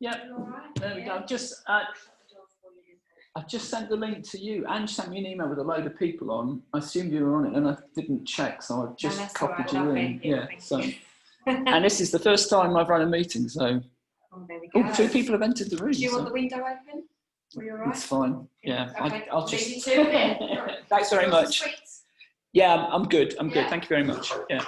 Yeah, there we go. I've just sent the link to you. Ange sent me an email with a load of people on. I assumed you were on it and I didn't check, so I've just copied you in. Yeah, so. And this is the first time I've run a meeting, so. Oh, there we go. Oh, 2 people have entered the room. Do you want the window open? Are you all right? It's fine. Yeah, okay. I'll just. Thanks very much. Yeah, I'm good. I'm good. Thank you very much. Yeah.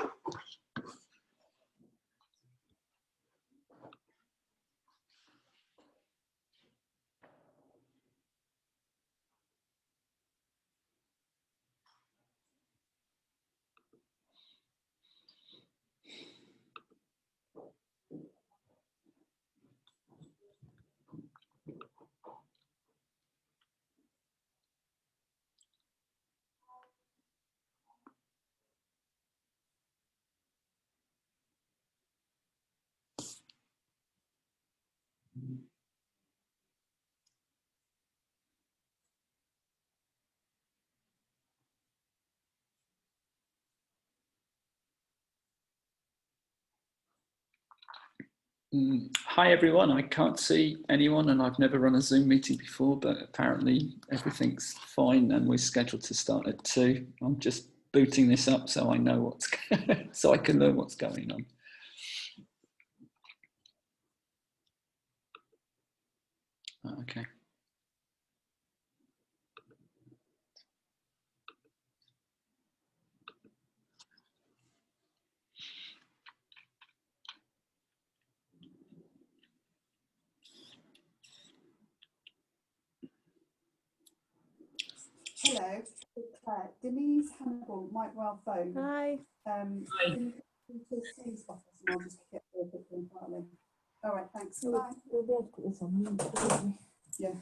Hi everyone, I can't see anyone and I've never run a Zoom meeting before, but apparently everything's fine and we're scheduled to start at 2. I'm just booting this up so I know what's so I can learn what's going on. Okay. Hello, Denise Hannibal might well phone. Hi. Can you come to Steve's office and I'll just get the book in front of him. All right, thanks. Bye. We'll be able to put this on mute, won't we? Yeah.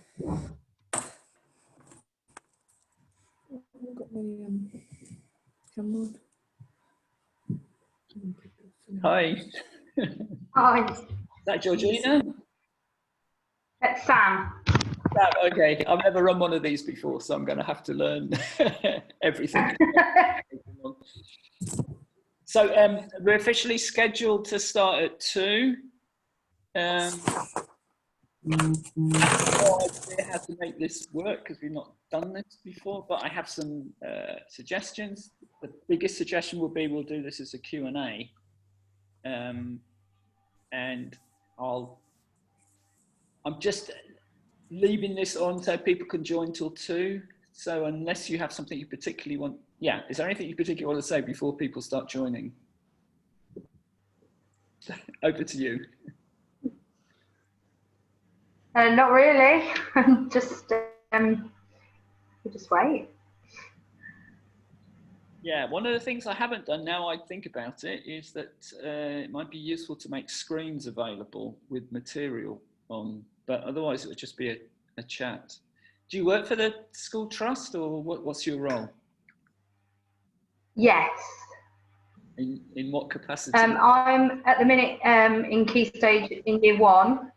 I haven't got my camera on. Hi. Hi. Is that Georgina? It's Sam. Okay, I've never run one of these before, so I'm going to have to learn everything. So we're officially scheduled to start at 2. No idea how to make this work because we've not done this before, but I have some suggestions. The biggest suggestion will be we'll do this as a Q&A. And I'm just leaving this on so people can join till 2. So unless you have something you particularly want, yeah, is there anything you particularly want to say before people start joining? Over to you. Not really. just wait. Yeah, one of the things I haven't done now I think about it is that it might be useful to make screens available with material on, but otherwise it would just be a chat. Do you work for the school trust or what's your role? Yes. In what capacity? I'm at the minute in Key Stage in Year 1,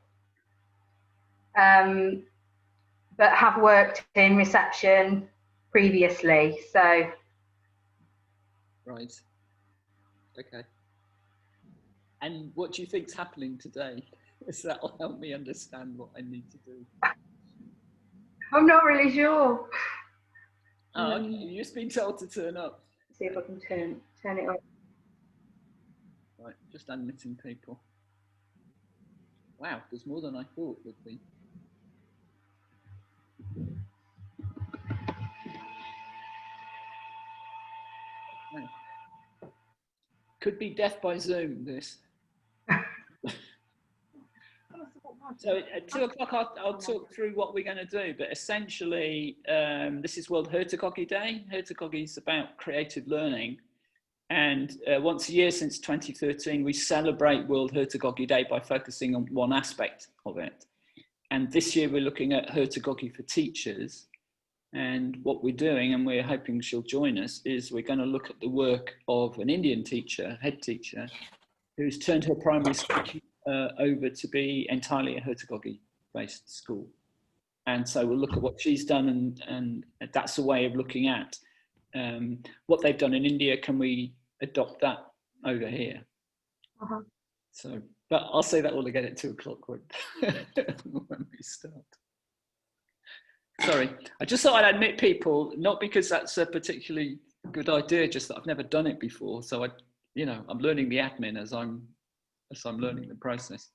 but have worked in reception previously, so. Right. Okay. And what do you think's happening today? Because that'll help me understand what I need to do. I'm not really sure. Oh, okay. You've just been told to turn up. See if I can turn it on. Right, just admitting people. Wow, there's more than I thought would be. Wow. Could be death by Zoom, this. So at 2 o'clock, I'll talk through what we're going to do, but essentially, this is World Heutagogy Day. Heutagogy is about creative learning. And once a year since 2013, we celebrate World Heutagogy Day by focusing on one aspect of it. And this year we're looking at Heutagogy for teachers. And what we're doing, and we're hoping she'll join us, is we're going to look at the work of an Indian teacher, head teacher, who's turned her primary school over to be entirely a Heutagogy-based school. And so we'll look at what she's done, and that's a way of looking at what they've done in India. Can we adopt that over here? So, but I'll say that all again at 2 o'clock when we start. Sorry, I just thought I'd admit people, not because that's a particularly good idea, just that I've never done it before. So I'm learning the admin as I'm learning the process.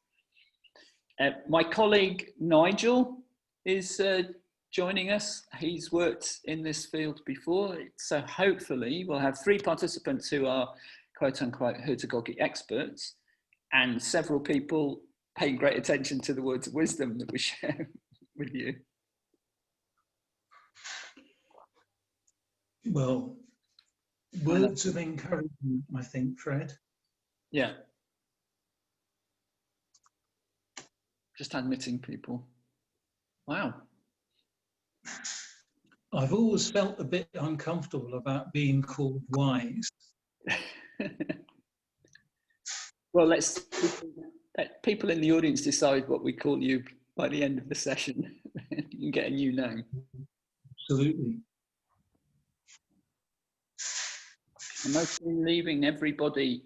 My colleague Nigel is joining us. He's worked in this field before, so hopefully we'll have 3 participants who are quote-unquote Heutagogy experts, and several people paying great attention to the words of wisdom that we share with you. Well, words of encouragement, I think, Fred. Yeah. Just admitting people. Wow. I've always felt a bit uncomfortable about being called wise. Well, let people in the audience decide what we call you by the end of the session. You can get a new name. Absolutely. I'm mostly leaving everybody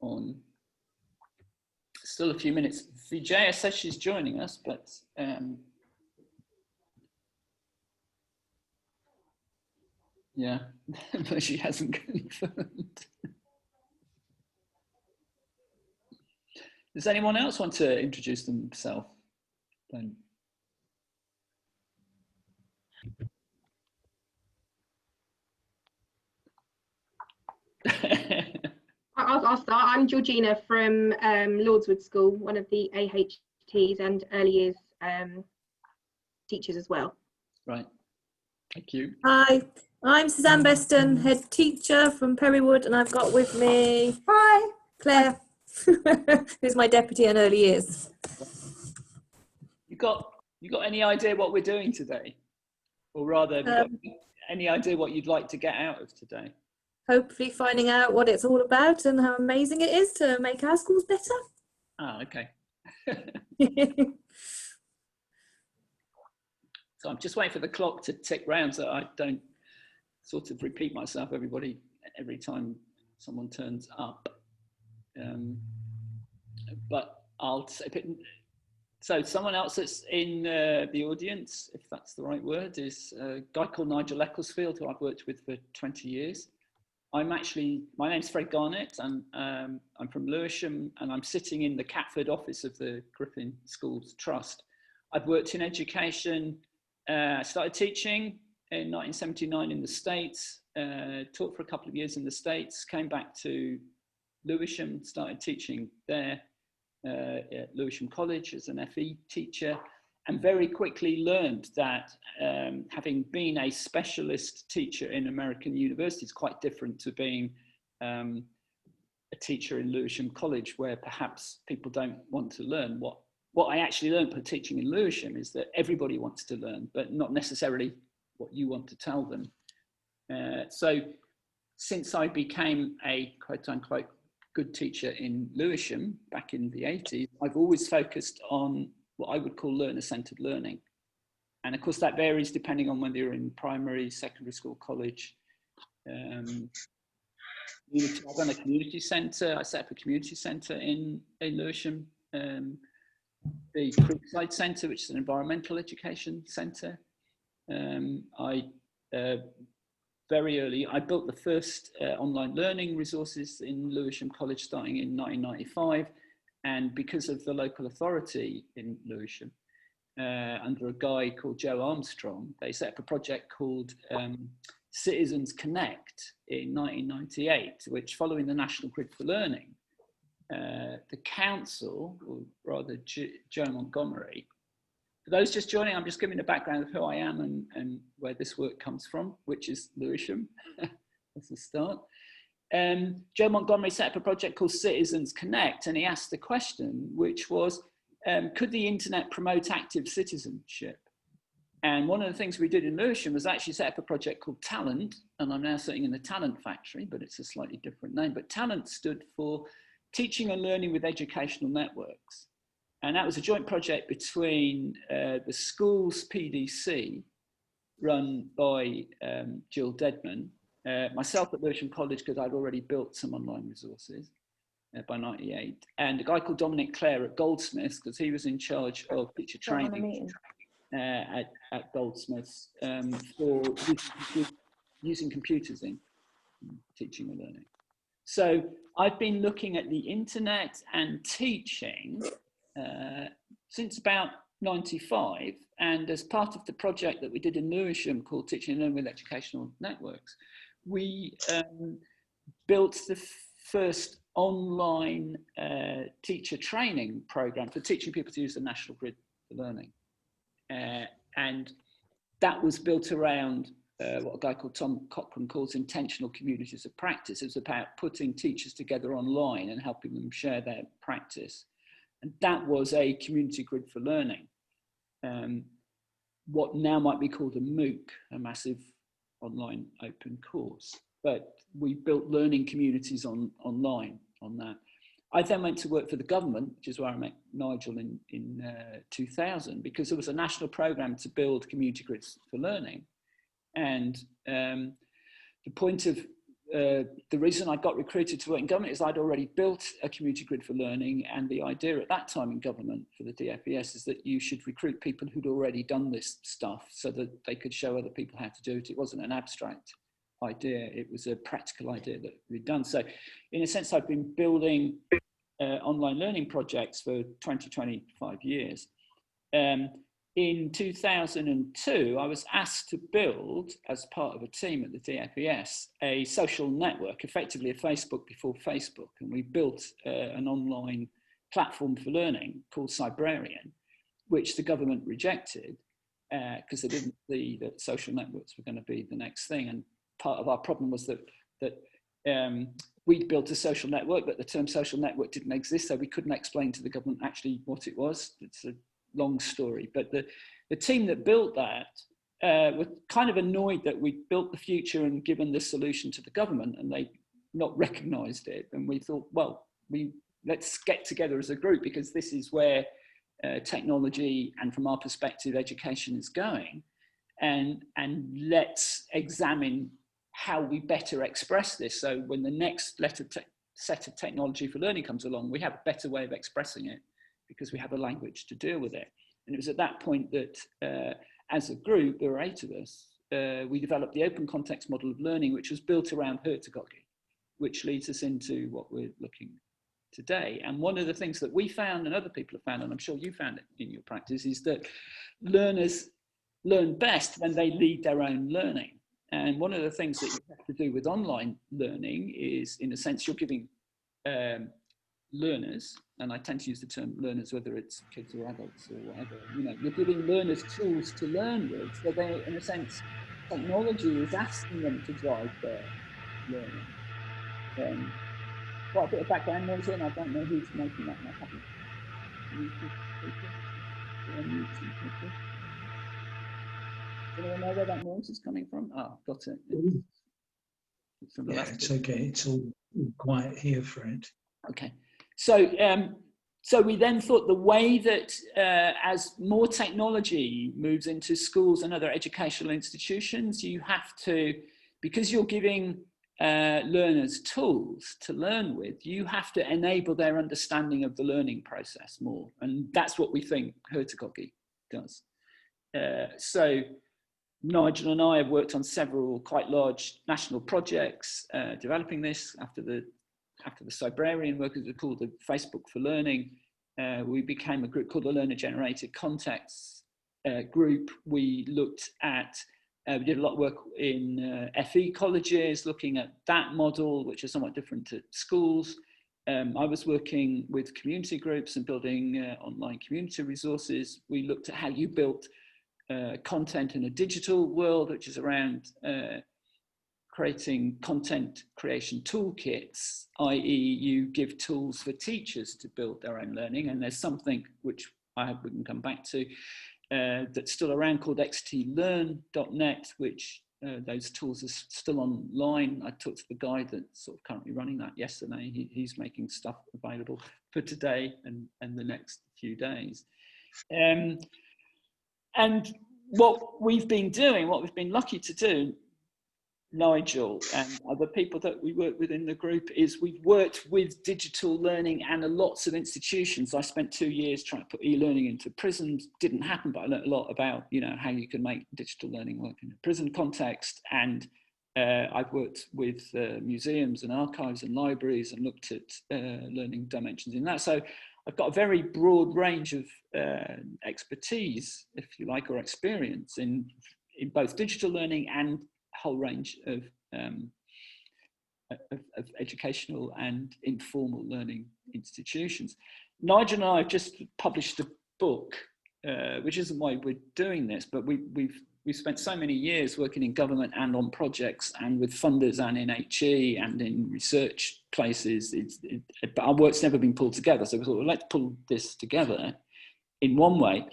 on. Still a few minutes. Vijaya says she's joining us, but yeah, but she hasn't confirmed. Does anyone else want to introduce themselves? Then. I'll start. I'm Georgina from Lordswood School, one of the AHTs and early years teachers as well. Right, thank you. Hi, I'm Suzanne Beston, head teacher from Perrywood, and I've got with me, hi, Claire, who's my deputy in early years. You got any idea what we're doing today? Or rather, have you got any idea what you'd like to get out of today? Hopefully finding out what it's all about and how amazing it is to make our schools better. Ah, okay. So I'm just waiting for the clock to tick round so I don't sort of repeat myself every time someone turns up. But I'll say, so someone else that's in the audience, if that's the right word, is a guy called Nigel Ecclesfield, who I've worked with for 20 years. My name's Fred Garnett, and I'm from Lewisham, and I'm sitting in the Catford office of the Griffin Schools Trust. I've worked in education, started teaching in 1979 in the States, taught for a couple of years in the States, came back to Lewisham, started teaching there at Lewisham College as an FE teacher, and very quickly learned that having been a specialist teacher in American universities is quite different to being a teacher in Lewisham College, where perhaps people don't want to learn. What I actually learned by teaching in Lewisham is that everybody wants to learn, but not necessarily what you want to tell them. So since I became a quote-unquote good teacher in Lewisham back in the 80s, I've always focused on what I would call learner-centered learning. And of course that varies depending on whether you're in primary, secondary school, college. I've done a community centre. I set up a community centre in Lewisham. The Creekside Centre, which is an environmental education centre. Very early, I built the first online learning resources in Lewisham College starting in 1995. And because of the local authority in Lewisham, under a guy called Joe Armstrong, they set up a project called Citizens Connect in 1998, which, following the National Grid for Learning, the council, or rather Joe Montgomery, for those just joining, I'm just giving a background of who I am and where this work comes from, which is Lewisham. That's a start. Joe Montgomery set up a project called Citizens Connect, and he asked a question, which was, could the internet promote active citizenship? And one of the things we did in Lewisham was actually set up a project called Talent, and I'm now sitting in the Talent Factory, but it's a slightly different name. But Talent stood for Teaching and Learning with Educational Networks. And that was a joint project between the schools PDC, run by Jill Dedman, myself at Lewisham College, because I'd already built some online resources by 98, and a guy called Dominic Clare at Goldsmiths, because he was in charge of teacher training at Goldsmiths for using computers in teaching and learning. So I've been looking at the internet and teaching since about 95, and as part of the project that we did in Lewisham called Teaching and Learning with Educational Networks, we built the first online teacher training program for teaching people to use the National Grid for Learning. And that was built around what a guy called Tom Cochrane calls intentional communities of practice. It was about putting teachers together online and helping them share their practice. And that was a community grid for learning. What now might be called a MOOC, a massive online open course. But we built learning communities online on that. I then went to work for the government, which is where I met Nigel in 2000, because there was a national programme to build community grids for learning. And the point of the reason I got recruited to work in government is I'd already built a community grid for learning, and the idea at that time in government for the DFES is that you should recruit people who'd already done this stuff so that they could show other people how to do it. It wasn't an abstract idea, it was a practical idea that we'd done. So in a sense, I've been building online learning projects for 25 years. In 2002, I was asked to build, as part of a team at the DFES, a social network, effectively a Facebook before Facebook. And we built an online platform for learning called Cybrarian, which the government rejected because they didn't see that social networks were going to be the next thing. And part of our problem was that we'd built a social network, but the term social network didn't exist, so we couldn't explain to the government actually what it was. It's a long story, but the team that built that were kind of annoyed that we built the future and given the solution to the government, and they not recognised it. And we thought, well, let's get together as a group, because this is where technology and, from our perspective, education is going, and let's examine how we better express this. So when the next set of technology for learning comes along, we have a better way of expressing it, because we have a language to deal with it. And it was at that point that, as a group, there were 8 of us, we developed the open context model of learning, which was built around Heutagogy, which leads us into what we're looking today. And one of the things that we found, and other people have found, and I'm sure you found it in your practice, is that learners learn best when they lead their own learning. And one of the things that you have to do with online learning is, in a sense, you're giving learners, and I tend to use the term learners, whether it's kids or adults or whatever, you're giving learners tools to learn with. So they, in a sense, technology is asking them to drive their learning. Quite a bit of background noise here, and I don't know who's making that happen. Do anyone know where that noise is coming from? Ah, got it. It's from the last it's okay. It's all quiet here, Fred. Okay. So, so we then thought the way that as more technology moves into schools and other educational institutions, you have to, because you're giving learners tools to learn with, you have to enable their understanding of the learning process more. And that's what we think Heutagogy does. So Nigel and I have worked on several quite large national projects developing this. After the Cybrarian work, as we called the Facebook for Learning, we became a group called the Learner Generated Contexts group. We looked at, we did a lot of work in FE colleges, looking at that model, which is somewhat different to schools. I was working with community groups and building online community resources. We looked at how you built content in a digital world, which is around creating content creation toolkits, i.e. you give tools for teachers to build their own learning. And there's something which I hope we can come back to. that's still around called xtlearn.net, which those tools are still online. I talked to the guy that's sort of currently running that yesterday. He's making stuff available for today and the next few days. And what we've been doing, what we've been lucky to do, Nigel and other people that we work with in the group, is we've worked with digital learning and lots of institutions. I spent 2 years trying to put e-learning into prisons. Didn't happen, but I learned a lot about, you know, how you can make digital learning work in a prison context. And I've worked with museums and archives and libraries and looked at learning dimensions in that. So I've got a very broad range of expertise, if you like, or experience in both digital learning and whole range of educational and informal learning institutions. Nigel and I have just published a book, which isn't why we're doing this, but we've spent so many years working in government and on projects and with funders and in HE and in research places. But our work's never been pulled together, so we thought, well, let's pull this together in one way.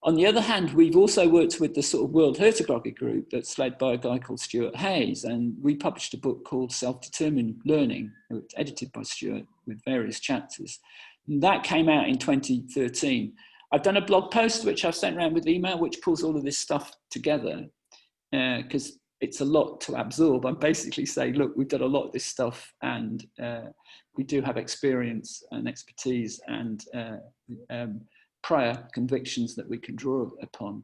On the other hand, we've also worked with the sort of World Heutagogy group that's led by a guy called Stuart Hayes, and we published a book called Self-Determined Learning, edited by Stuart with various chapters. And that came out in 2013. I've done a blog post which I've sent around with email, which pulls all of this stuff together, because it's a lot to absorb. I'm basically saying, look, we've done a lot of this stuff, and we do have experience and expertise and prior convictions that we can draw upon.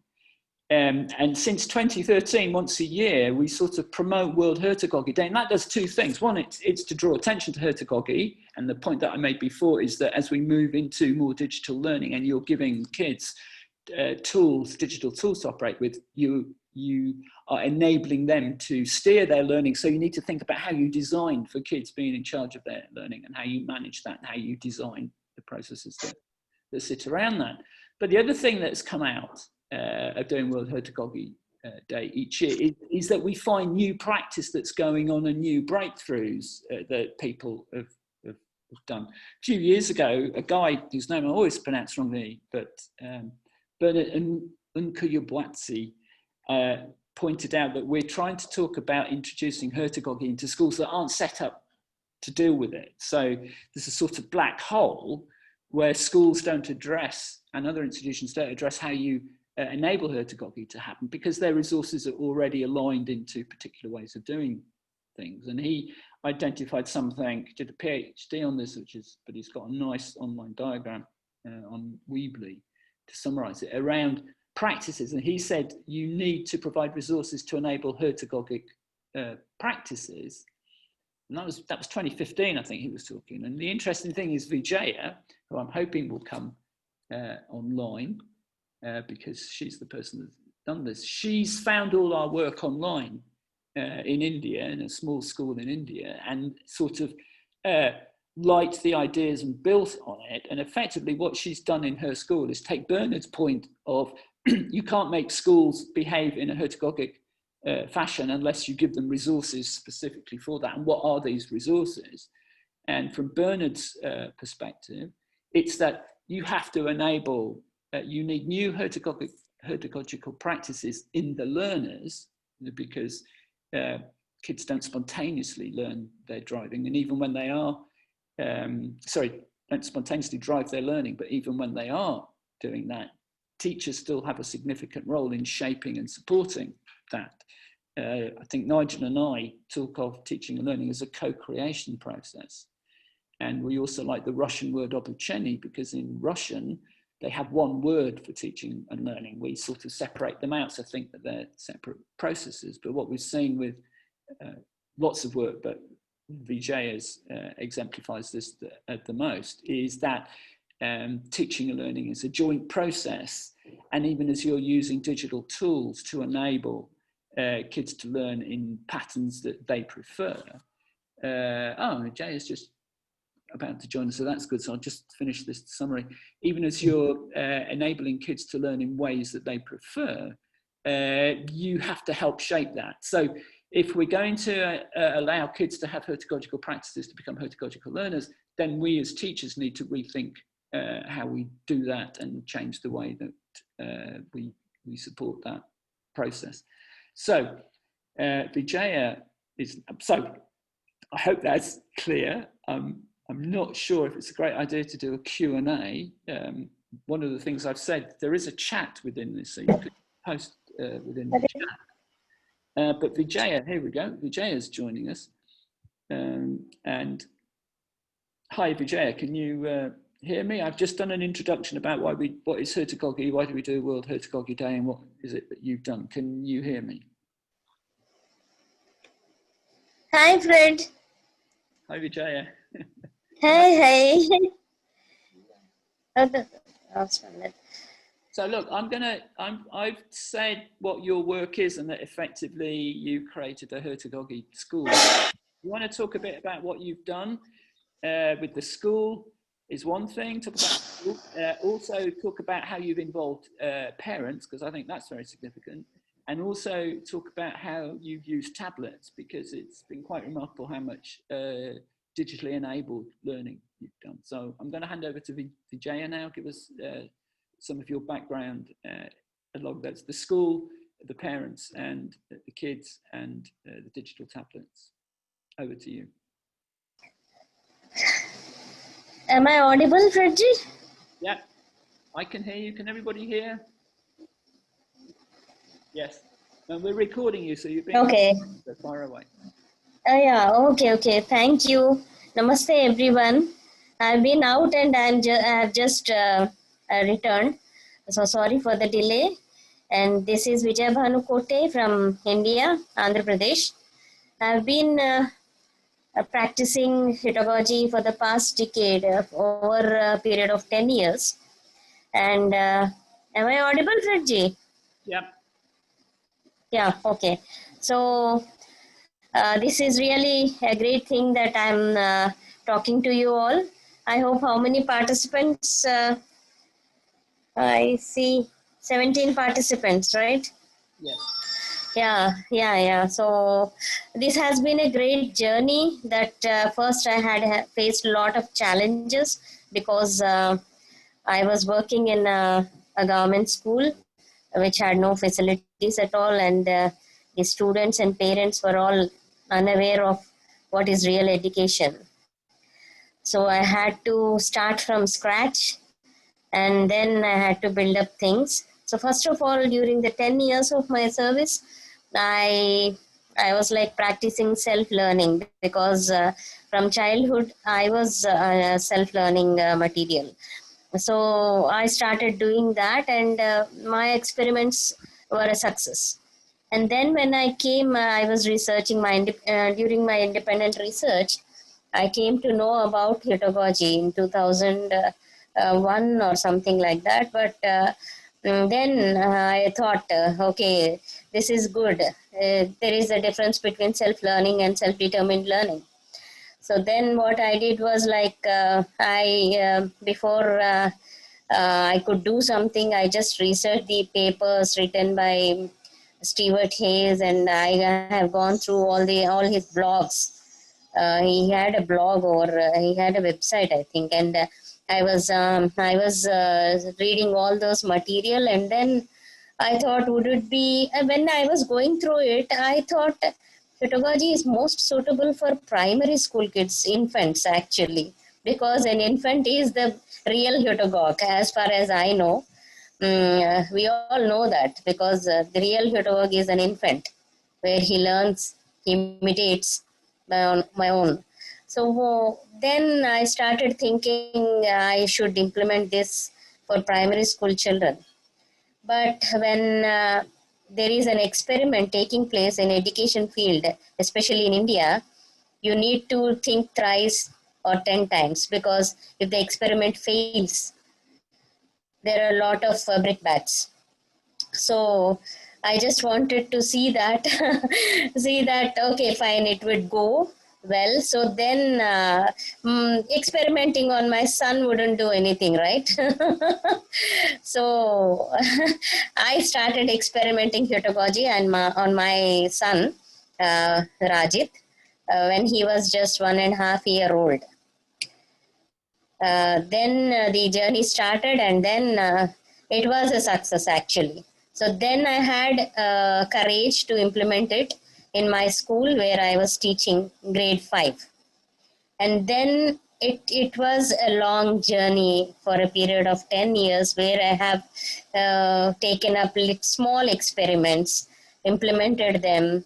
And since 2013, once a year, we sort of promote World Heutagogy Day, and that does two things. One, it's to draw attention to heutagogy, and the point that I made before is that as we move into more digital learning and you're giving kids tools, digital tools to operate with, you are enabling them to steer their learning. So you need to think about how you design for kids being in charge of their learning and how you manage that and how you design the processes that sit around that. But the other thing that's come out of doing World Heutagogy Day each year is that we find new practice that's going on and new breakthroughs that people have done. A few years ago, a guy whose name I always pronounce wrongly, but Bernard Nkuyabwatsi pointed out that we're trying to talk about introducing heutagogy into schools that aren't set up to deal with it. So there's a sort of black hole where schools don't address, and other institutions don't address, how you enable heutagogy to happen, because their resources are already aligned into particular ways of doing things. And he identified something, did a PhD on this, but he's got a nice online diagram on Weebly to summarize it around practices. And he said you need to provide resources to enable heutagogic practices. And that was 2015, I think he was talking. And the interesting thing is Vijaya, who I'm hoping will come online, because she's the person that's done this. She's found all our work online in India, in a small school in India, and sort of liked the ideas and built on it. And effectively what she's done in her school is take Bernard's point of you can't make schools behave in a heutagogic fashion unless you give them resources specifically for that. And what are these resources? And from Bernard's perspective, it's that you have to enable, you need new heutagogical practices in the learners, because kids don't spontaneously learn their driving. And even when they are, don't spontaneously drive their learning, but even when they are doing that, teachers still have a significant role in shaping and supporting that. I think Nigel and I talk of teaching and learning as a co-creation process. And we also like the Russian word obuchenie, because in Russian, they have one word for teaching and learning. We sort of separate them out, so think that they're separate processes. But what we've seen with lots of work, but Vijaya's exemplifies this at the most, is that teaching and learning is a joint process. And even as you're using digital tools to enable kids to learn in patterns that they prefer. Jay is just about to join us, so that's good. So I'll just finish this summary. Even as you're enabling kids to learn in ways that they prefer, you have to help shape that. So if we're going to allow kids to have heutagogical practices to become heutagogical learners, then we as teachers need to rethink how we do that and change the way that we support that process. So Vijaya is, so I hope that's clear. I'm not sure if it's a great idea to do a Q&A. One of the things I've said, there is a chat within this, so you could post within the chat. But Vijaya, here we go. Vijaya's joining us. And hi, Vijaya, can you hear me? I've just done an introduction about what is Heutagogy, why do we do World Heutagogy Day, and what is it that you've done? Can you hear me? Hi, Fred. Hi, Vijaya. Hey. So look, I've said what your work is and that effectively you created a Heutagogy school. You want to talk a bit about what you've done with the school is one thing, talk about school. Also talk about how you've involved parents, because I think that's very significant. And also talk about how you've used tablets, because it's been quite remarkable how much digitally enabled learning you've done. So I'm going to hand over to Vijaya now. Give us some of your background along that's the school, the parents, and the kids, and the digital tablets. Over to you. Am I audible, Fredji? Yeah, I can hear you. Can everybody hear? Yes. And we're recording you, so you've been okay. So far away. Yeah, okay. Thank you. Namaste, everyone. I've been out and I have just returned. So sorry for the delay. And this is Vijaya Bhanu Kote from India, Andhra Pradesh. I've been practicing heutagogy for the past decade, over a period of 10 years. And am I audible, Fredji? Yeah. Yeah, okay. So this is really a great thing that I'm talking to you all. I hope how many participants? I see 17 participants, right? Yes. Yeah. So this has been a great journey that first I had faced a lot of challenges because I was working in a government school which had no facilities at all, and the students and parents were all unaware of what is real education. So I had to start from scratch, and then I had to build up things. So first of all, during the 10 years of my service, I was like practicing self-learning because from childhood I was self-learning material. So I started doing that, and my experiments were a success. And then when I came, I was researching during my independent research, I came to know about heutagogy in 2001 or something like that. But then I thought, okay, this is good. There is a difference between self-learning and self-determined learning. So then what I did was before I could do something, I just researched the papers written by Stewart Hayes, and I have gone through all his blogs. He had a blog, or he had a website, I think, and I was reading all those material, and then I thought, would it be, when I was going through it, I thought heutagogy is most suitable for primary school kids, infants actually, because an infant is the real heutagogue as far as I know. We all know that, because the real heutagogue is an infant where he learns, he imitates my own. So then I started thinking I should implement this for primary school children. But when there is an experiment taking place in education field, especially in India, you need to think thrice or 10 times, because if the experiment fails, there are a lot of brickbats. So I just wanted to see that, okay, fine, it would go well. So then experimenting on my son wouldn't do anything, right? So I started experimenting heutagogy on my son, Rajit, when he was just 1.5 years old. Then the journey started, and then it was a success actually. So then I had courage to implement it in my school where I was teaching grade 5. And then it was a long journey for a period of 10 years where I have taken up small experiments, implemented them,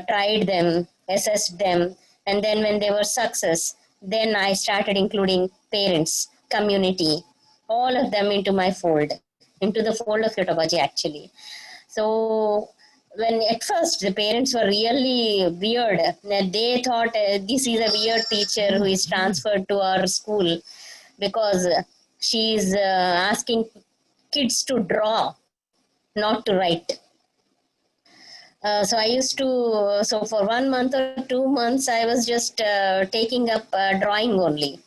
tried them, assessed them, and then when they were success, then I started including parents, community, all of them into my fold, into the fold of Heutagogy actually. So when at first the parents were really weird, they thought this is a weird teacher who is transferred to our school because she is asking kids to draw, not to write. So I used to, so for 1 month or 2 months, I was just taking up drawing only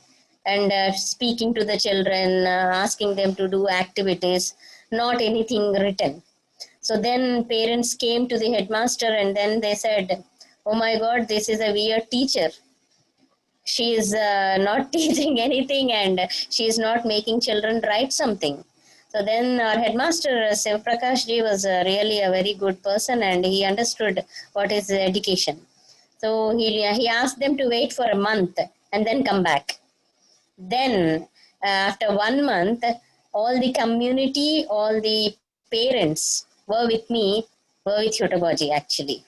and speaking to the children, asking them to do activities, not anything written. So then parents came to the headmaster and then they said, oh my God, this is a weird teacher. She is not teaching anything and she is not making children write something. So then our headmaster, Siv Prakash ji, was really a very good person and he understood what is education. So he asked them to wait for a month and then come back. Then after 1 month, all the community, all the parents were with me, were with Heutagogy actually.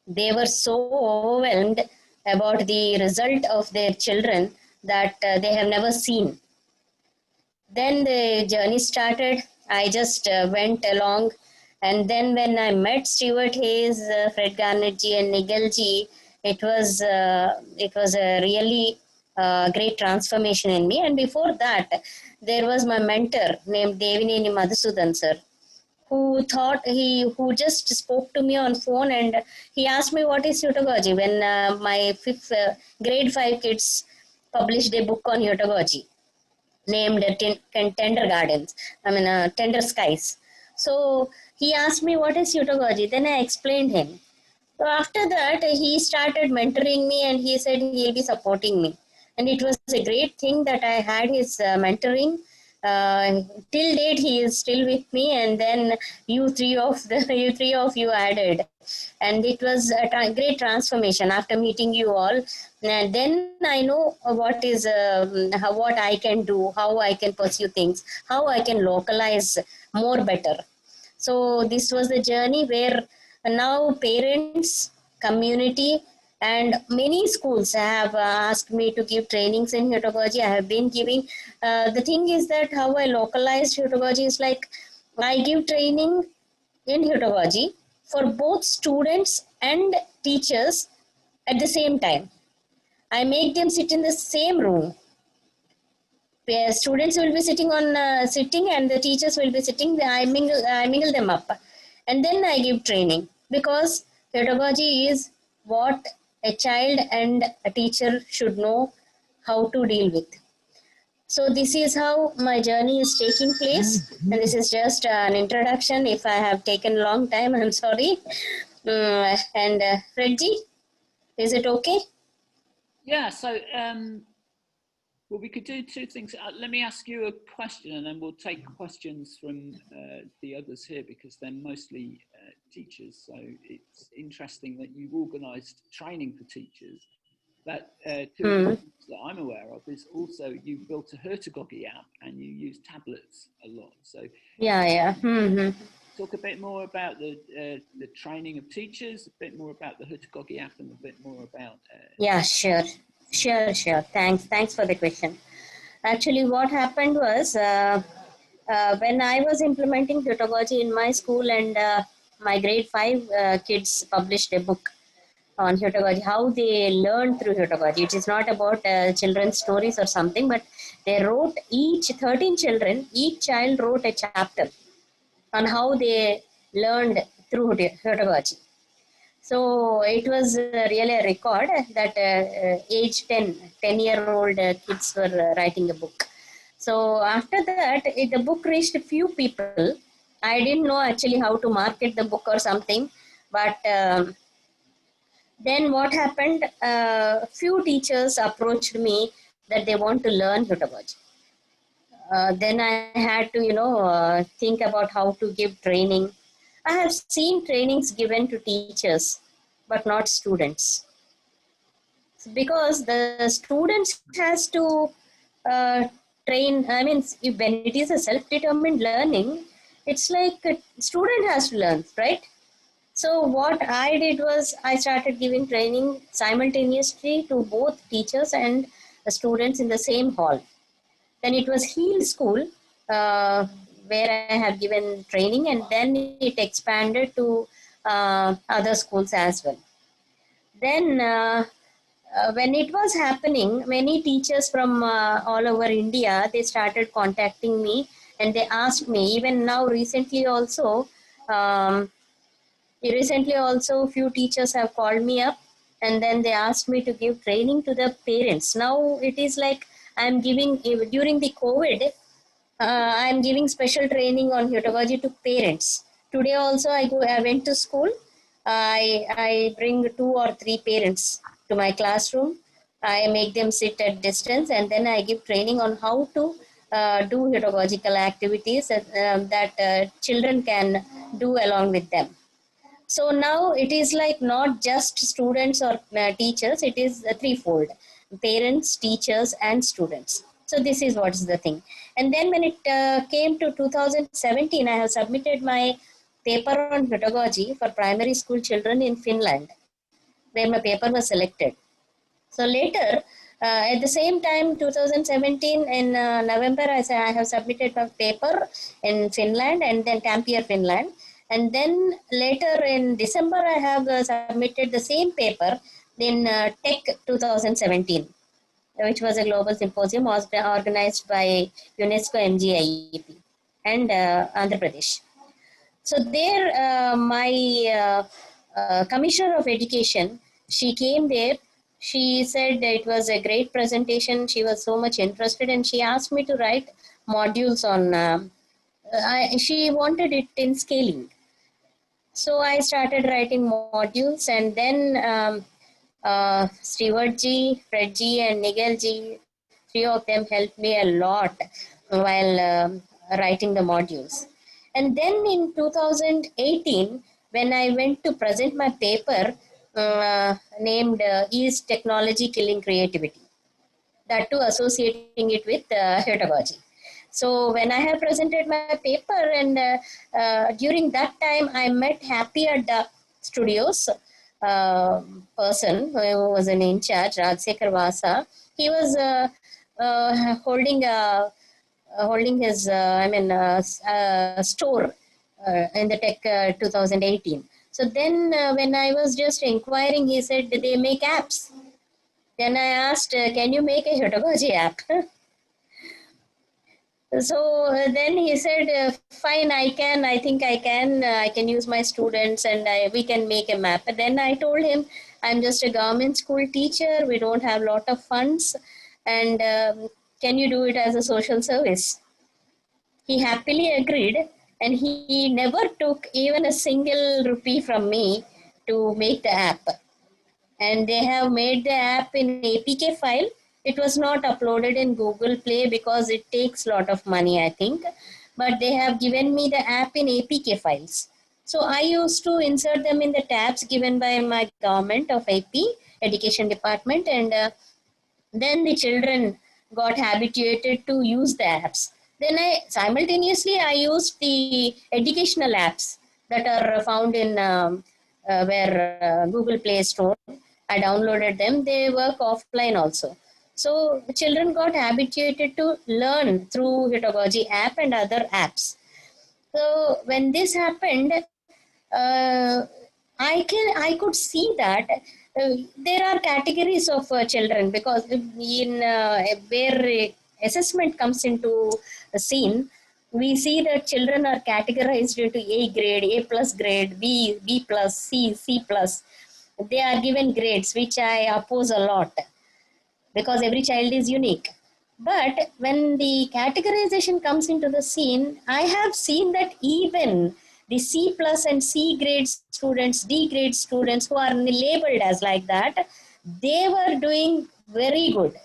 They were so overwhelmed about the result of their children that they have never seen. Then the journey started. I just went along, and then when I met Stuart Hayes, Fred Garnett ji and Nigel ji, it was a really great transformation in me. And before that, there was my mentor named Devineni Madhusudan sir, who just spoke to me on phone and he asked me what is Heutagogy when my grade 5 kids published a book on Heutagogy named Tender Gardens, Tender Skies. So he asked me what is Heutagogy, then I explained him. So after that, he started mentoring me and he said he'll be supporting me. And it was a great thing that I had his mentoring. Till date, he is still with me, and then you three of you added, and it was a great transformation after meeting you all. And then I know what is what I can do, how I can pursue things, how I can localize more better. So this was the journey where now parents, community, and many schools have asked me to give trainings in Heutagogy. I have been giving. The thing is that how I localized Heutagogy is like I give training in Heutagogy for both students and teachers at the same time. I make them sit in the same room. Students will be sitting on sitting and the teachers will be sitting. I mingle them up. And then I give training because Heutagogy is what a child and a teacher should know how to deal with. So this is how my journey is taking place. And this is just an introduction. If I have taken a long time, I'm sorry. Fredji, is it okay? Yeah, so well, we could do two things. Let me ask you a question and then we'll take questions from the others here because they're mostly teachers. So it's interesting that you've organised training for teachers. But two of the things that I'm aware of is also you built a Heutagogy app and you use tablets a lot. So yeah. Talk a bit more about the training of teachers, a bit more about the Heutagogy app and a bit more about... Yeah, sure. Thanks for the question. Actually, what happened was when I was implementing Heutagogy in my school and my grade 5 kids published a book on Heutagogy, how they learned through Heutagogy. It is not about children's stories or something, but they wrote 13 children, each child wrote a chapter on how they learned through Heutagogy. So it was really a record that age 10-year-old kids were writing a book. So after that, the book reached a few people. I didn't know actually how to market the book or something, but then what happened, few teachers approached me that they want to learn Heutagogy. Then I had to, think about how to give training. I have seen trainings given to teachers, but not students. Because the students has to train, I mean, when it is a self-determined learning, it's like a student has to learn, right? So what I did was I started giving training simultaneously to both teachers and the students in the same hall. Then it was Heal School where I have given training, and then it expanded to other schools as well. Then when it was happening, many teachers from all over India, they started contacting me and they asked me, even now recently also, few teachers have called me up and then they asked me to give training to the parents. Now it is like I'm giving, during the COVID, I'm giving special training on Heutagogy to parents. Today also I went to school. I bring 2 or 3 parents to my classroom. I make them sit at distance and then I give training on how to do heutagogical activities that children can do along with them. So now it is like not just students or teachers, it is threefold: parents, teachers and students. So this is what is the thing. And then when it came to 2017, I have submitted my paper on Heutagogy for primary school children in Finland, where my paper was selected. So later, at the same time, 2017 in November, I have submitted my paper in Finland and then Tampere, Finland. And then later in December, I have submitted the same paper in Tech 2017, which was a global symposium organized by UNESCO MGIEP and Andhra Pradesh. So there, my Commissioner of Education, she came there. She said it was a great presentation. She was so much interested and she asked me to write modules on, she wanted it in scaling. So I started writing modules and then Stewart ji, Fred ji and Nigel ji, 3 of them helped me a lot while writing the modules. And then in 2018, when I went to present my paper named Is Technology Killing Creativity? That too associating it with Heutagogy. So when I have presented my paper and during that time I met Happy Adda Studios person who was in charge, Rajsekhar Vasa. He was holding his store in the Tech 2018. So then when I was just inquiring, he said they make apps. Then I asked, can you make a Heutagogy app? So then he said, fine, I think I can use my students and we can make a map. But then I told him, I'm just a government school teacher. We don't have a lot of funds. And can you do it as a social service? He happily agreed and he never took even a single rupee from me to make the app. And they have made the app in APK file. It was not uploaded in Google Play because it takes a lot of money, I think. But they have given me the app in APK files. So I used to insert them in the tabs given by my government of AP, Education Department. And then the children got habituated to use the apps. Then simultaneously I used the educational apps that are found in Google Play Store. I downloaded them. They work offline also. So children got habituated to learn through Heutagogy app and other apps. So when this happened, I could see that there are categories of children, because in where assessment comes into the scene, we see that children are categorized into A grade, A plus grade, B plus, C plus. They are given grades, which I oppose a lot, because every child is unique. But when the categorization comes into the scene, I have seen that even the C plus and C grade students, D grade students who are labeled as like that, they were doing very good.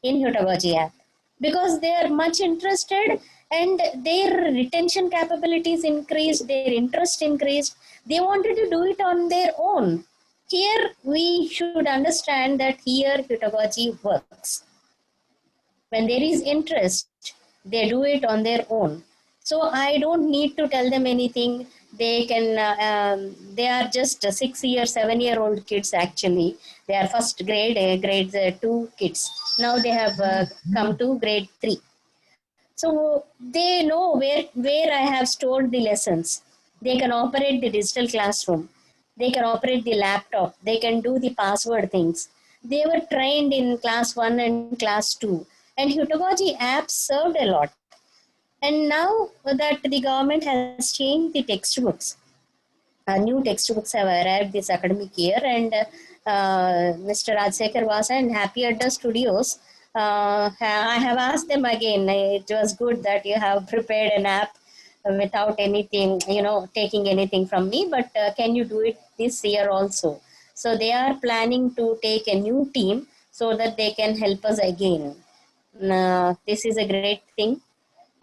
in Heutagogy app because they are much interested and their retention capabilities increased, their interest increased. They wanted to do it on their own. Here we should understand that here Heutagogy works. When there is interest, they do it on their own. So I don't need to tell them anything. They can, they are just 6-year, 7-year-old kids actually. They are first grade, grade 2 kids. Now they have come to grade 3. So they know where I have stored the lessons. They can operate the digital classroom. They can operate the laptop. They can do the password things. They were trained in class 1 and class 2. And Heutagogy app served a lot. And now that the government has changed the textbooks, new textbooks have arrived this academic year, and Mr. Rajsekhar was and Happy Adda Studios. I have asked them again. It was good that you have prepared an app without anything, taking anything from me. But can you do it this year also? So they are planning to take a new team so that they can help us again. This is a great thing.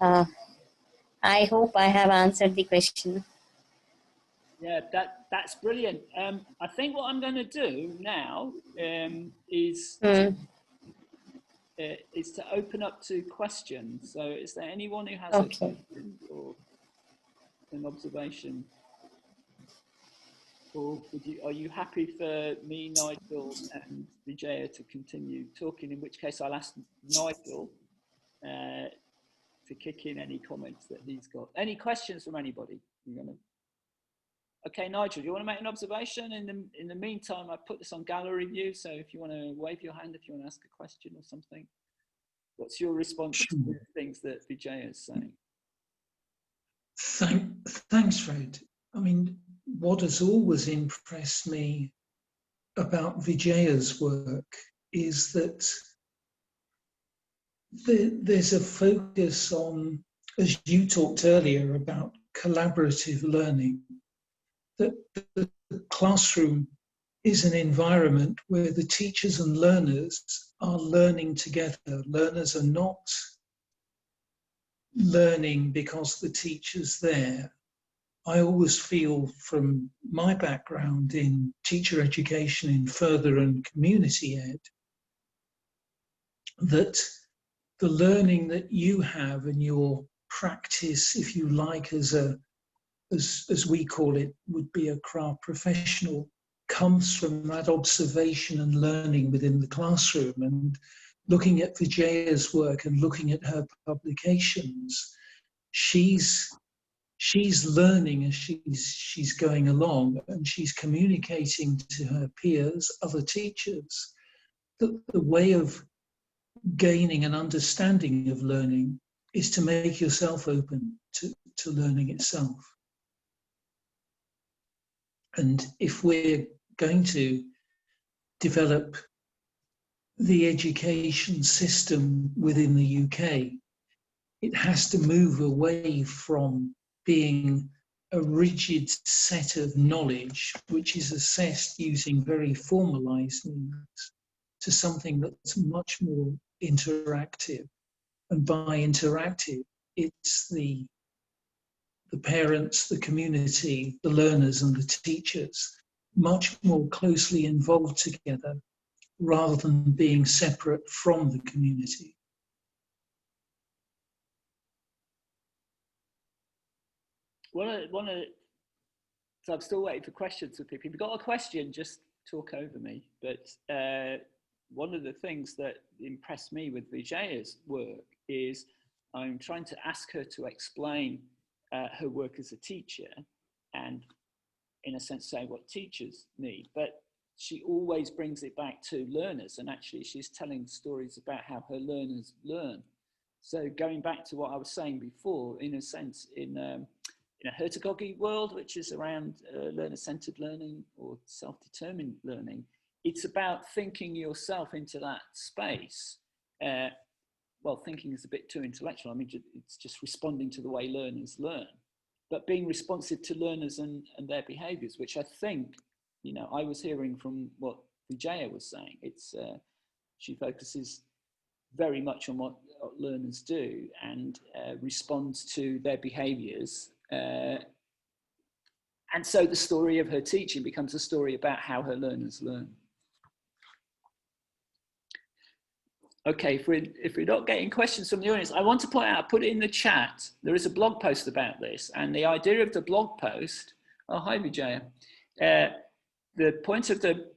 I hope I have answered the question. Yeah, that's brilliant. I think what I'm going to do now is to open up to questions. So is there anyone who has a question or an observation? Or are you happy for me, Nigel, and Vijaya to continue talking? In which case I'll ask Nigel to kick in any comments that he's got. Any questions from anybody? Okay, Nigel, do you want to make an observation? In the meantime, I put this on gallery view, so if you want to wave your hand, if you want to ask a question or something. What's your response to the things that Vijaya is saying? Thanks, Fred. I mean, what has always impressed me about Vijaya's work is that there's a focus on, as you talked earlier about collaborative learning, that the classroom is an environment where the teachers and learners are learning together. Learners are not learning because the teacher's there. I always feel from my background in teacher education in further and community ed that the learning that you have and your practice, if you like, as we call it, would be a craft professional, comes from that observation and learning within the classroom. And looking at Vijaya's work and looking at her publications, she's learning as she's going along, and she's communicating to her peers, other teachers, that the way of gaining an understanding of learning is to make yourself open to learning itself. And if we're going to develop the education system within the UK, it has to move away from being a rigid set of knowledge, which is assessed using very formalized means, to something that's much more interactive. And by interactive, it's the parents, the community, the learners and the teachers much more closely involved together rather than being separate from the community. So I'm still waiting for questions from people. If you've got a question, just talk over me. But one of the things that impressed me with Vijaya's work is I'm trying to ask her to explain her work as a teacher and, in a sense, say what teachers need. But she always brings it back to learners, and actually she's telling stories about how her learners learn. So going back to what I was saying before, in a sense, in a Heutagogy world, which is around learner-centered learning or self-determined learning, it's about thinking yourself into that space. Well, thinking is a bit too intellectual. I mean, it's just responding to the way learners learn, but being responsive to learners and their behaviors, which I think, I was hearing from what Vijaya was saying. It's she focuses very much on what learners do and responds to their behaviours. And so the story of her teaching becomes a story about how her learners learn. Okay, if we're not getting questions from the audience, I want to point out, I put it in the chat, there is a blog post about this, and the idea of the blog post, oh, hi Vijaya. The point of the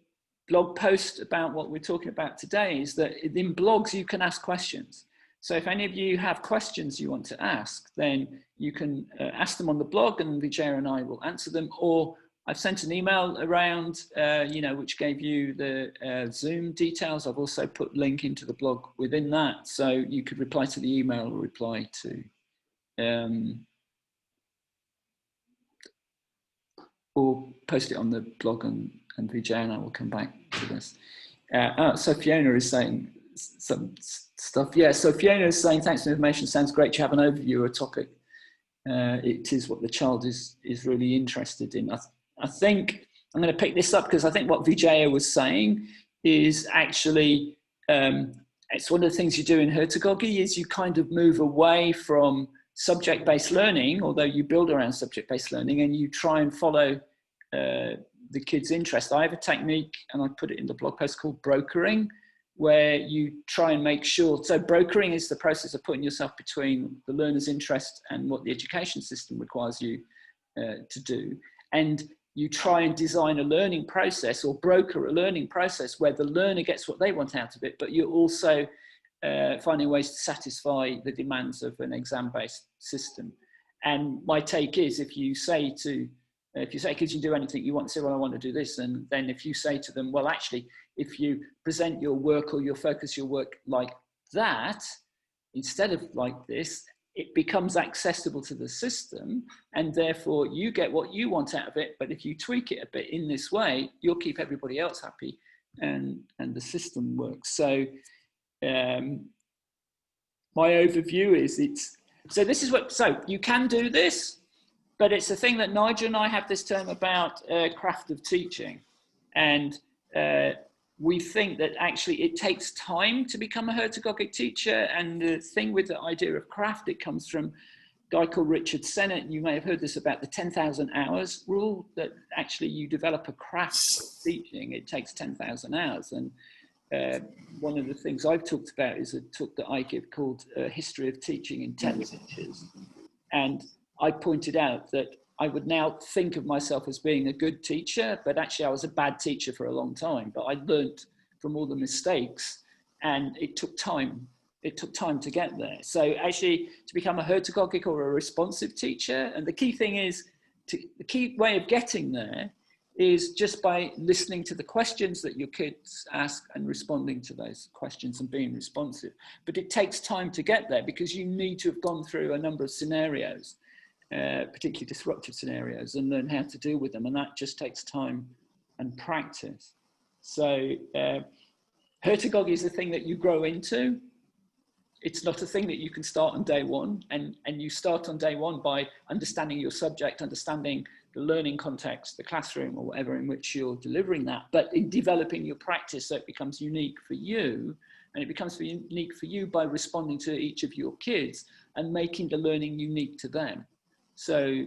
blog post about what we're talking about today is that in blogs you can ask questions. So if any of you have questions you want to ask, then you can ask them on the blog and Vijaya and I will answer them, or I've sent an email around, which gave you the Zoom details. I've also put link into the blog within that. So you could reply to the email or reply to, or post it on the blog and Vijay and I will come back to this. So Fiona is saying some stuff. Yeah, so Fiona is saying, thanks for the information. Sounds great to have an overview of a topic. It is what the child is really interested in. I think I'm going to pick this up because I think what Vijaya was saying is actually, it's one of the things you do in Heutagogy is you kind of move away from subject-based learning, although you build around subject-based learning, and you try and follow the kids' interest. I have a technique, and I put it in the blog post, called brokering, where you try and make sure, so brokering is the process of putting yourself between the learner's interest and what the education system requires you to do. And you try and design a learning process or broker a learning process where the learner gets what they want out of it, but you're also finding ways to satisfy the demands of an exam-based system. And my take is, if you say kids, you do anything you want, say, well, I want to do this. And then if you say to them, well, actually, if you present your work or you focus your work like that, instead of like this, it becomes accessible to the system, and therefore you get what you want out of it. But if you tweak it a bit in this way, you'll keep everybody else happy, and the system works. So my overview is so you can do this, but it's a thing that Nigel and I have this term about craft of teaching, and we think that actually it takes time to become a Heutagogic teacher. And the thing with the idea of craft, it comes from a guy called Richard Sennett. You may have heard this about the 10,000 hours rule, that actually you develop a craft of teaching, it takes 10,000 hours. And one of the things I've talked about is a talk that I give called History of Teaching in 10 Teachers. And I pointed out that I would now think of myself as being a good teacher, but actually I was a bad teacher for a long time. But I learned from all the mistakes, and it took time. It took time to get there. So actually, to become a Heutagogic or a responsive teacher, and the key thing is, the key way of getting there is just by listening to the questions that your kids ask and responding to those questions and being responsive. But it takes time to get there because you need to have gone through a number of scenarios, particularly disruptive scenarios, and learn how to deal with them, and that just takes time and practice. So Heutagogy is the thing that you grow into. It's not a thing that you can start on day one, and you start on day one by understanding your subject, understanding the learning context, the classroom or whatever in which you're delivering that, but in developing your practice so it becomes unique for you, and it becomes unique for you by responding to each of your kids and making the learning unique to them. So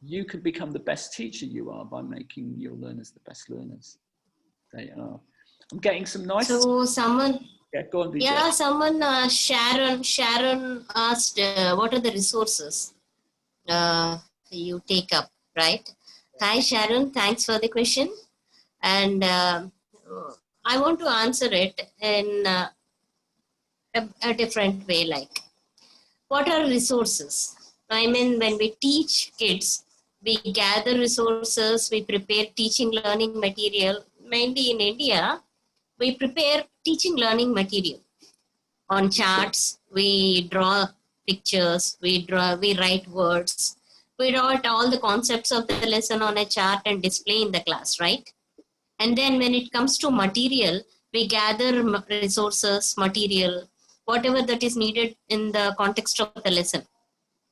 you can become the best teacher you are by making your learners the best learners they are. I'm getting some nice... So someone... Yeah, go on, Vijay. Yeah, someone, Sharon asked, what are the resources you take up, right? Hi, Sharon, thanks for the question. And I want to answer it in a different way, like, what are resources? I mean, when we teach kids, we gather resources, we prepare teaching learning material. Mainly in India, we prepare teaching learning material. On charts, we draw pictures, we write words, we write all the concepts of the lesson on a chart and display in the class, right? And then when it comes to material, we gather resources, material, whatever that is needed in the context of the lesson.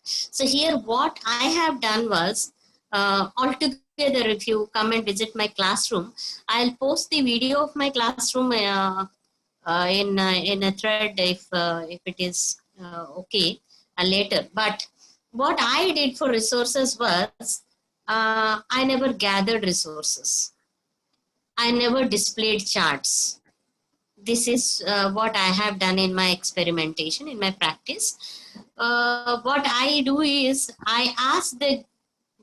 So here what I have done was, altogether, if you come and visit my classroom, I'll post the video of my classroom in a thread if it is okay later. But what I did for resources was I never gathered resources. I never displayed charts. This is what I have done in my experimentation, in my practice. What I do is I ask the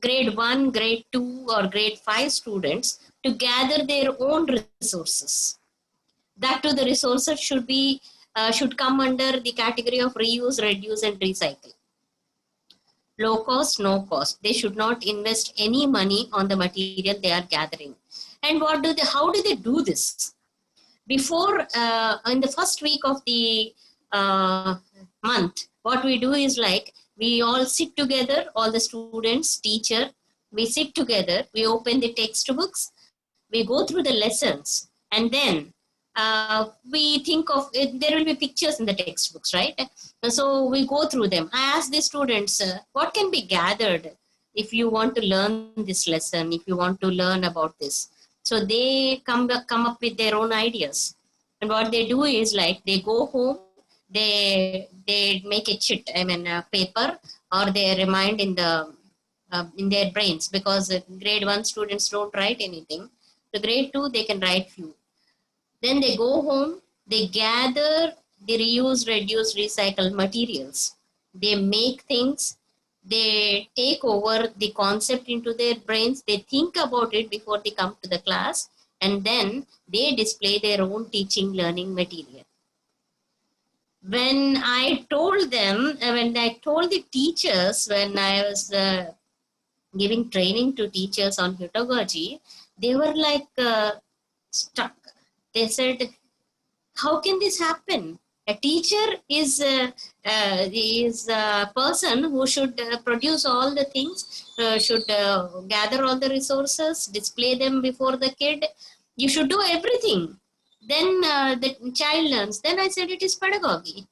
grade 1, grade 2 or grade 5 students to gather their own resources. That too, the resources should come under the category of reuse, reduce and recycle. Low cost, no cost. They should not invest any money on the material they are gathering. And how do they do this? Before, in the first week of the month, what we do is like, we all sit together, all the students, teacher, we sit together, we open the textbooks, we go through the lessons, and then we think of it, there will be pictures in the textbooks, right? So we go through them. I ask the students, what can be gathered if you want to learn this lesson, if you want to learn about this? So they come up with their own ideas. And what they do is like, they go home, they make a chit, paper, or they remind in their brains, because grade 1 students don't write anything. So grade 2, they can write few. Then they go home, they gather the reuse, reduce, recycle materials. They make things, they take over the concept into their brains, they think about it before they come to the class, and then they display their own teaching, learning material. When I told them, when I told the teachers, when I was giving training to teachers on Heutagogy, they were like stuck. They said, how can this happen? A teacher is a person who should produce all the things, should gather all the resources, display them before the kid. You should do everything. Then the child learns. Then I said, it is pedagogy.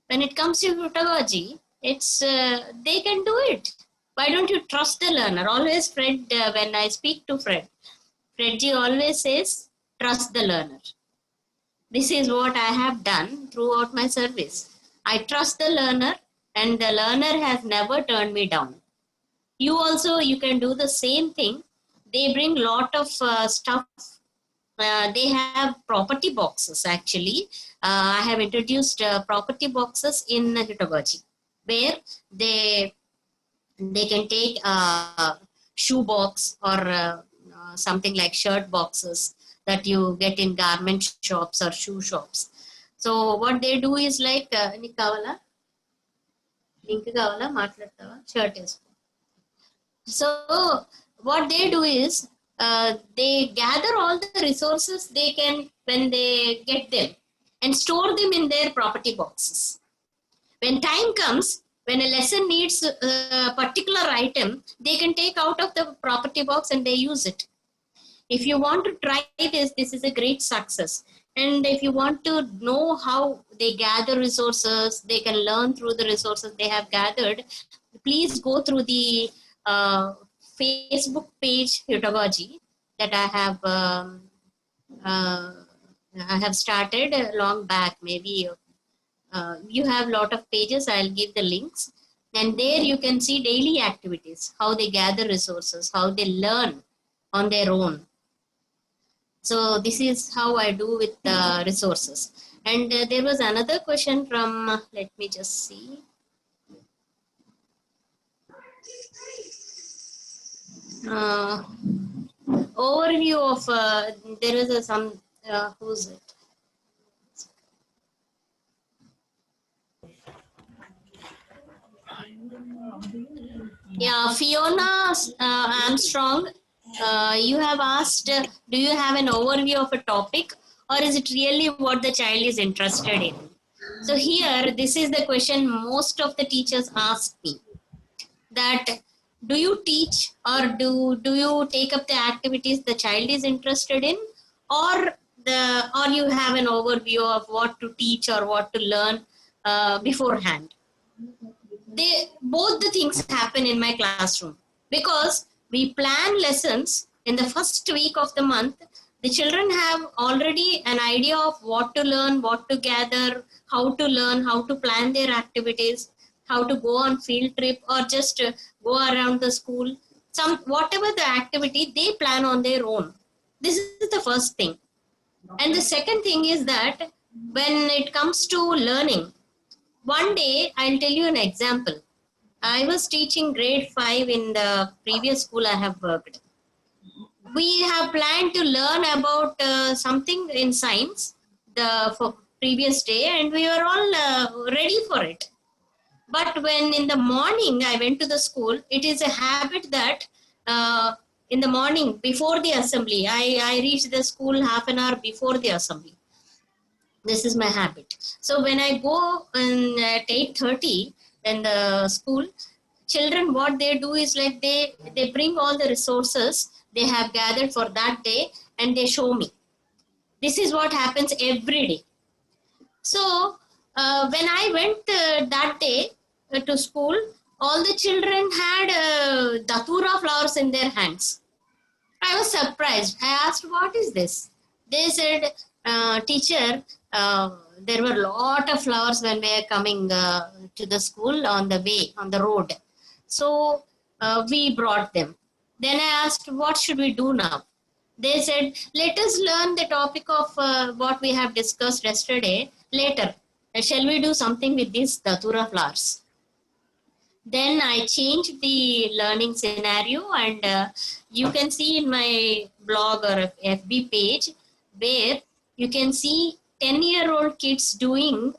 When it comes to pedagogy, it's they can do it. Why don't you trust the learner? Always Fred, when I speak to Fredji always says, trust the learner. This is what I have done throughout my service. I trust the learner, and the learner has never turned me down. You also, you can do the same thing. They bring lot of stuff. They have property boxes actually. I have introduced property boxes in Heutagogy, where they can take a shoe box or something like shirt boxes that you get in garment shops or shoe shops. So what they do is like, shirt is. So what they do is, they gather all the resources they can when they get them and store them in their property boxes. When time comes, when a lesson needs a particular item, they can take out of the property box and they use it. If you want to try this is a great success. And if you want to know how they gather resources, they can learn through the resources they have gathered, please go through the Facebook page Heutagogy that I have started long back. Maybe you have a lot of pages. I'll give the links, and there you can see daily activities, how they gather resources, how they learn on their own. So this is how I do with resources. And there was another question from, let me just see. Overview of, there is some, who's it? Yeah, Fiona Armstrong, you have asked, do you have an overview of a topic, or is it really what the child is interested in? So here, this is the question most of the teachers ask me, that do you teach or do you take up the activities the child is interested in, or you have an overview of what to teach or what to learn beforehand? Both the things happen in my classroom, because we plan lessons in the first week of the month. The children have already an idea of what to learn, what to gather, how to learn, how to plan their activities, how to go on field trip or just go around the school. Whatever the activity, they plan on their own. This is the first thing. And the second thing is that when it comes to learning, one day I'll tell you an example. I was teaching grade 5 in the previous school I have worked. We have planned to learn about something in science for previous day, and we were all ready for it. But when in the morning I went to the school, it is a habit that in the morning before the assembly, I reached the school half an hour before the assembly. This is my habit. So when I go at 8:30 in the school, children, what they do is like they bring all the resources they have gathered for that day and they show me. This is what happens every day. So when I went that day to school, all the children had datura flowers in their hands. I was surprised. I asked, what is this? They said, teacher, there were a lot of flowers when we were coming to the school on the way, on the road. So we brought them. Then I asked, what should we do now? They said, let us learn the topic of what we have discussed yesterday later. Shall we do something with these datura flowers? Then I changed the learning scenario, and you can see in my blog or FB page where you can see 10-year-old kids doing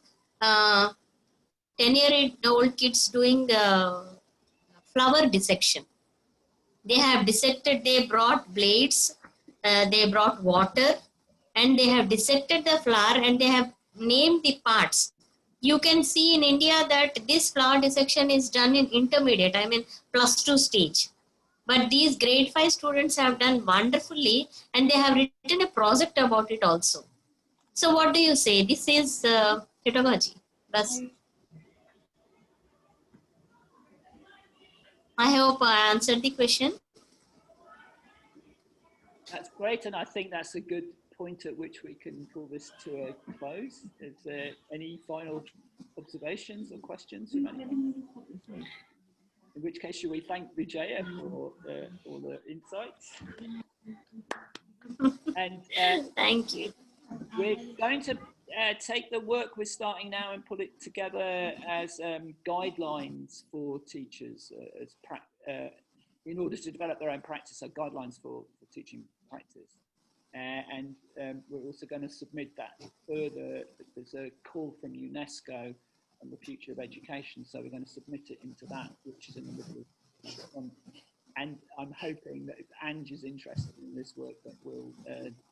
10-year-old kids doing flower dissection. They have dissected, they brought blades, they brought water, and they have dissected the flower and they have named the parts. You can see in India that this flower dissection is done in intermediate, I mean +2 stage. But these grade 5 students have done wonderfully and they have written a project about it also. So what do you say? This is Heutagogy. I hope I answered the question. That's great, and I think that's a good point at which we can call this to a close. Is there any final observations or questions from anyone? In which case, should we thank Vijaya for all the insights? And thank you. We're going to take the work we're starting now and put it together as guidelines for teachers in order to develop their own practice, so guidelines for teaching practice. And we're also going to submit that further. There's a call from UNESCO on the future of education, so we're going to submit it into that, which is in the middle of and I'm hoping that if Ange is interested in this work, that we'll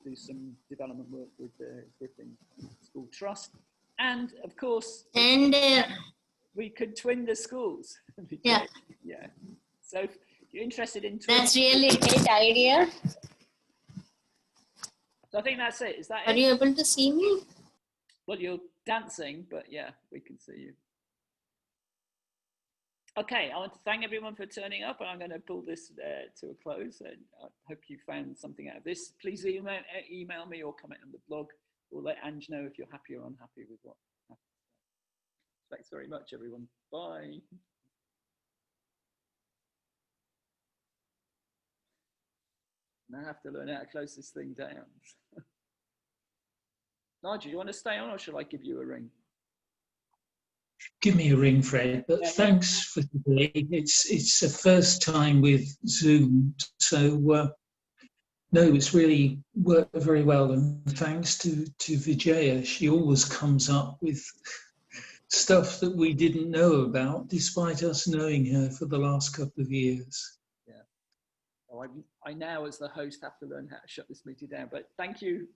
do some development work with the Griffin Schools Trust. And of course, and we could twin the schools. Yeah. Yeah. So if you're interested in that's really a great idea. So I think that's it. Is that Are it? you able to see me? Well, you're dancing, but yeah, we can see you. Okay, I want to thank everyone for turning up, and I'm going to pull this to a close. And I hope you found something out of this. Please email me or comment on the blog, or let Ange know if you're happy or unhappy with what happened. Thanks very much, everyone. Bye. Now I have to learn how to close this thing down. Nigel, you want to stay on, or shall I give you a ring? Give me a ring, Fred. But thanks for today. It's the first time with Zoom, so no, it's really worked very well. And thanks to Vijaya, she always comes up with stuff that we didn't know about, despite us knowing her for the last couple of years. Yeah. Oh, I now, as the host, have to learn how to shut this meeting down. But thank you.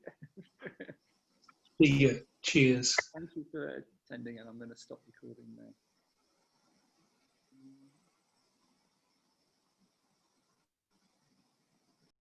See you. Cheers. Thank you for attending, and I'm going to stop recording now.